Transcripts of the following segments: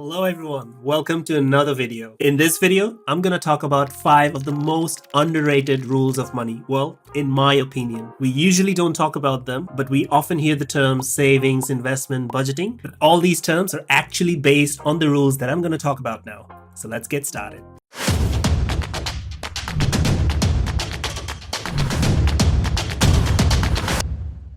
Hello everyone, welcome to another video. In this video, I'm gonna talk about 5 of the most underrated rules of money. Well, in my opinion. We usually don't talk about them, but we often hear the terms savings, investment, budgeting. But all these terms are actually based on the rules that I'm gonna talk about now. So let's get started.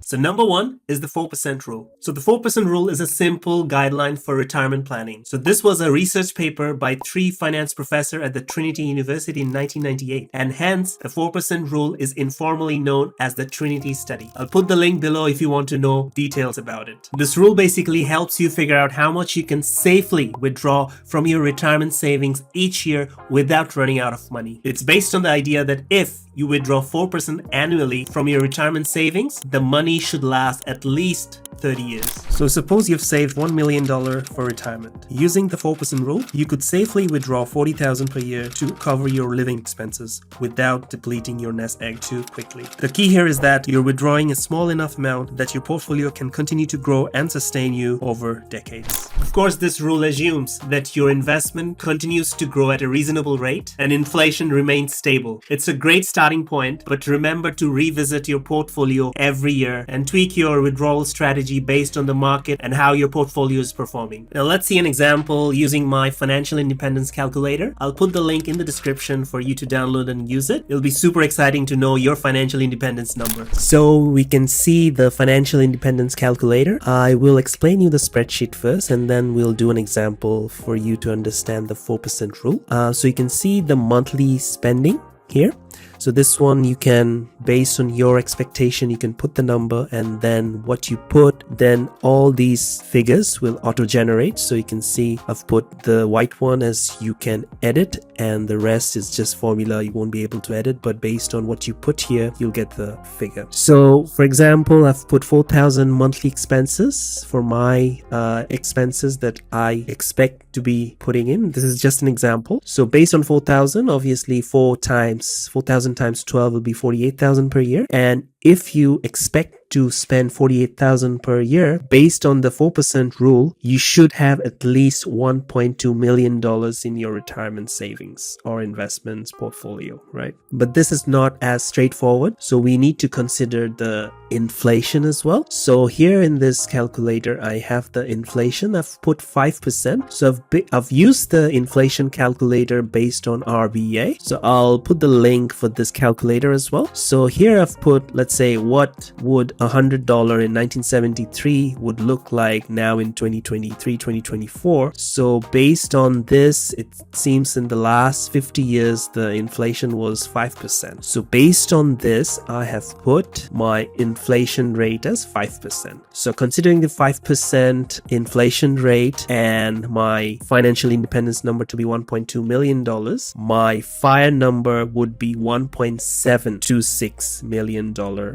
So number 1 is the 4% rule. So the 4% rule is a simple guideline for retirement planning. So this was a research paper by 3 finance professors at the Trinity University in 1998. And hence, the 4% rule is informally known as the Trinity study. I'll put the link below if you want to know details about it. This rule basically helps you figure out how much you can safely withdraw from your retirement savings each year without running out of money. It's based on the idea that if you withdraw 4% annually from your retirement savings, the money should last at least 30 years. So suppose you've saved $1 million for retirement. Using the 4% rule, you could safely withdraw $40,000 per year to cover your living expenses without depleting your nest egg too quickly. The key here is that you're withdrawing a small enough amount that your portfolio can continue to grow and sustain you over decades. Of course, this rule assumes that your investment continues to grow at a reasonable rate and inflation remains stable. It's a great starting point, but remember to revisit your portfolio every year and tweak your withdrawal strategy based on the market and how your portfolio is performing. Now let's see an example using my financial independence calculator. I'll put the link in the description for you to download and use it. It'll be super exciting to know your financial independence number. So we can see the financial independence calculator. I will explain you the spreadsheet first and then we'll do an example for you to understand the 4% rule. So you can see the monthly spending here. So this one you can, based on your expectation, you can put the number and then what you put, then all these figures will auto-generate. So you can see I've put the white one as you can edit and the rest is just formula you won't be able to edit, but based on what you put here, you'll get the figure. So for example, I've put 4,000 monthly expenses for my expenses that I expect to be putting in. This is just an example. So based on 4,000, obviously 4,000 times 12 will be 48,000 per year. And if you expect to spend 48,000 per year, based on the 4% rule, you should have at least $1.2 million in your retirement savings or investments portfolio, right? But this is not as straightforward. So we need to consider the inflation as well. So here in this calculator, I have the inflation. I've put 5%. So I've used the inflation calculator based on RBA. So I'll put the link for this calculator as well. So here I've put, let's say, what would $100 in 1973 would look like now in 2023, 2024. So based on this, it seems in the last 50 years, the inflation was 5%. So based on this, I have put my inflation rate as 5%. So considering the 5% inflation rate and my financial independence number to be $1.2 million, my FIRE number would be $1.726 million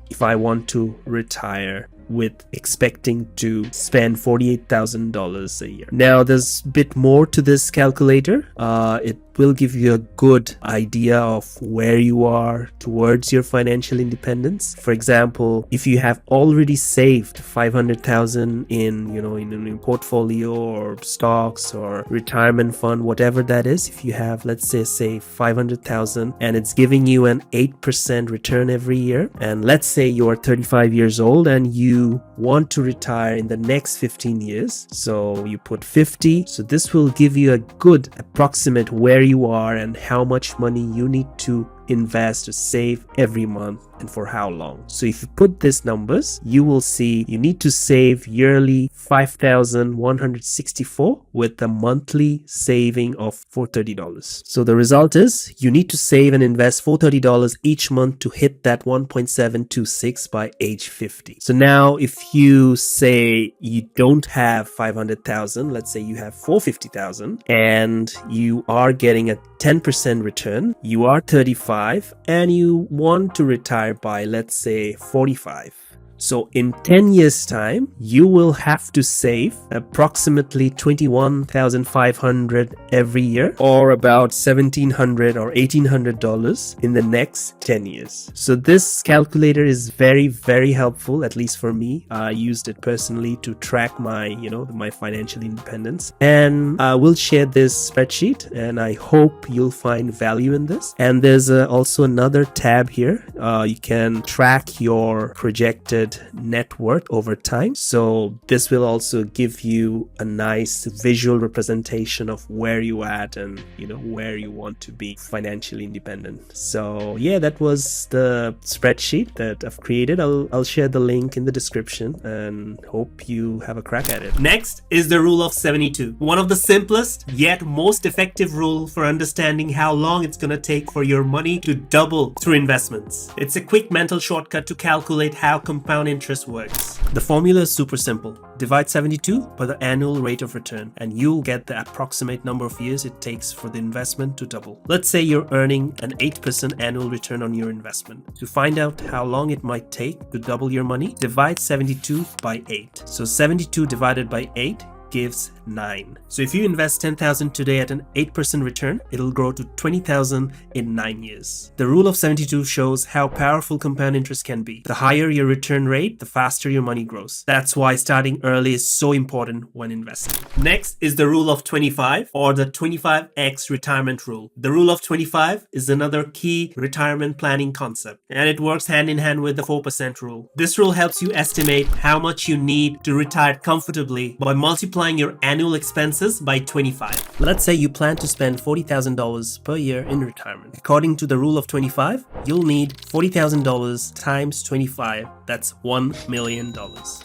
if I want to retire with expecting to spend $48,000 a year. Now there's a bit more to this calculator. It will give you a good idea of where you are towards your financial independence. For example, if you have already saved 500,000 in your portfolio or stocks or retirement fund, whatever that is, if you have, let's say 500,000 and it's giving you an 8% return every year, and let's say you are 35 years old and you want to retire in the next 15 years, so you put 50. So this will give you a good approximate where you are and how much money you need to invest to save every month and for how long. So if you put these numbers, you will see you need to save yearly $5,164 with a monthly saving of $430. So the result is you need to save and invest $430 each month to hit that 1.726 by age 50. So now if you say you don't have 500,000, let's say you have 450,000 and you are getting a 10% return, you are 35 and you want to retire by, let's say, 45. So in 10 years time, you will have to save approximately $21,500 every year, or about $1,700 or $1,800 in the next 10 years. So this calculator is very, very helpful, at least for me. I used it personally to track my, my financial independence. And I will share this spreadsheet, and I hope you'll find value in this. And there's also another tab here. You can track your projected net worth over time. So this will also give you a nice visual representation of where you at and where you want to be financially independent. So yeah, that was the spreadsheet that I've created. I'll share the link in the description and hope you have a crack at it. Next is the rule of 72. One of the simplest yet most effective rule for understanding how long it's going to take for your money to double through investments. It's a quick mental shortcut to calculate how compound interest works. The formula is super simple. Divide 72 by the annual rate of return and you'll get the approximate number of years it takes for the investment to double. Let's say you're earning an 8% annual return on your investment. To find out how long it might take to double your money, divide 72 by 8. So 72 divided by 8 gives 9. So if you invest 10,000 today at an 8% return, it'll grow to 20,000 in 9 years. The rule of 72 shows how powerful compound interest can be. The higher your return rate, the faster your money grows. That's why starting early is so important when investing. Next is the rule of 25, or the 25x retirement rule. The rule of 25 is another key retirement planning concept, and it works hand in hand with the 4% rule. This rule helps you estimate how much you need to retire comfortably by multiplying your annual expenses by 25. Let's say you plan to spend $40,000 per year in retirement. According to the rule of 25, you'll need $40,000 times 25. That's $1 million.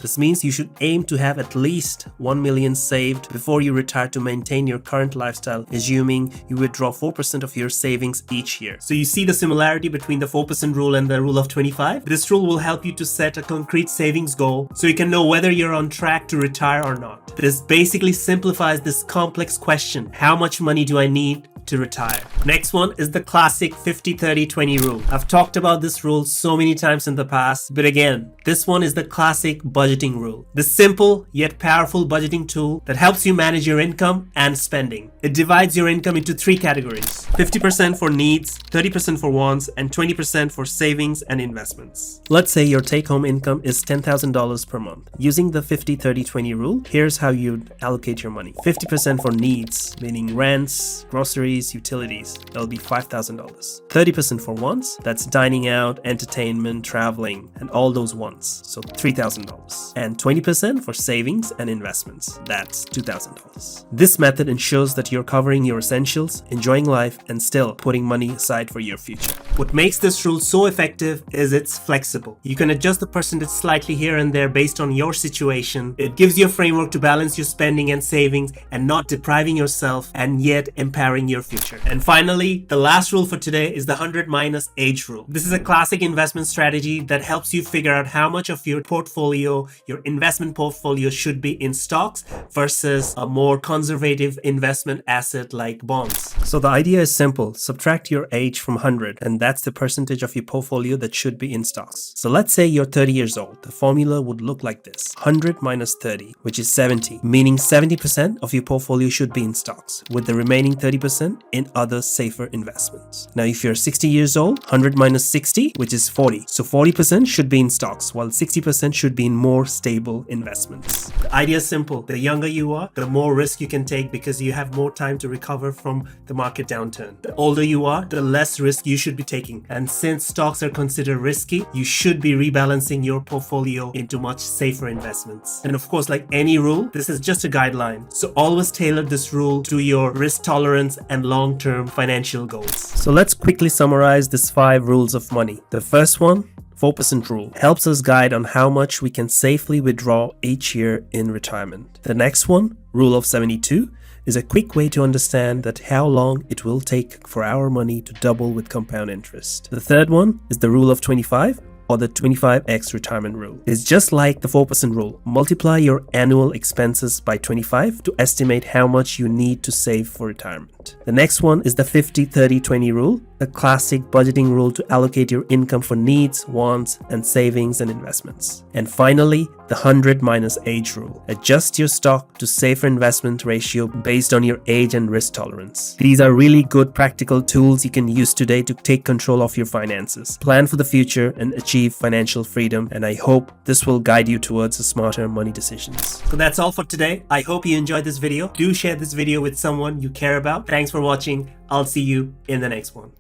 This means you should aim to have at least $1 million saved before you retire to maintain your current lifestyle, assuming you withdraw 4% of your savings each year. So you see the similarity between the 4% rule and the rule of 25? This rule will help you to set a concrete savings goal so you can know whether you're on track to retire or not. This basically simplifies this complex question: how much money do I need to retire? Next one is the classic 50-30-20 rule. I've talked about this rule so many times in the past, but again, this one is the classic budgeting rule. The simple yet powerful budgeting tool that helps you manage your income and spending. It divides your income into 3 categories: 50% for needs, 30% for wants, and 20% for savings and investments. Let's say your take-home income is $10,000 per month. Using the 50-30-20 rule, here's how you'd allocate your money. 50% for needs, meaning rents, groceries, utilities, that'll be $5,000. 30% for wants, that's dining out, entertainment, traveling, and all those wants, so $3,000. And 20% for savings and investments, that's $2,000. This method ensures that you're covering your essentials, enjoying life, and still putting money aside for your future. What makes this rule so effective is it's flexible. You can adjust the percentage slightly here and there based on your situation. It gives you a framework to balance your spending and savings and not depriving yourself and yet empowering your future. And finally, the last rule for today is the 100 minus age rule. This is a classic investment strategy that helps you figure out how much of your portfolio, your investment portfolio, should be in stocks versus a more conservative investment asset like bonds. So the idea is simple. Subtract your age from 100, and that's the percentage of your portfolio that should be in stocks. So let's say you're 30 years old. The formula would look like this: 100 minus 30, which is 70, meaning 70% of your portfolio should be in stocks, with the remaining 30% in other safer investments. Now, if you're 60 years old, 100 minus 60, which is 40. So 40% should be in stocks, while 60% should be in more stable investments. The idea is simple. The younger you are, the more risk you can take because you have more time to recover from the market downturn. The older you are, the less risk you should be taking. And since stocks are considered risky, you should be rebalancing your portfolio into much safer investments. And of course, like any rule, this is just a guideline. So always tailor this rule to your risk tolerance and long-term financial goals. So let's quickly summarize these 5 rules of money. The first one, 4% rule, helps us guide on how much we can safely withdraw each year in retirement. The next one, rule of 72, is a quick way to understand that how long it will take for our money to double with compound interest. The third one is the rule of 25, or the 25x retirement rule. It's just like the 4% rule. Multiply your annual expenses by 25 to estimate how much you need to save for retirement. The next one is the 50-30-20 rule. the classic budgeting rule to allocate your income for needs, wants, and savings and investments. And finally, the 100 minus age rule. Adjust your stock to safer investment ratio based on your age and risk tolerance. These are really good practical tools you can use today to take control of your finances, plan for the future, and achieve financial freedom. And I hope this will guide you towards smarter money decisions. So that's all for today. I hope you enjoyed this video. Do share this video with someone you care about. Thanks for watching. I'll see you in the next one.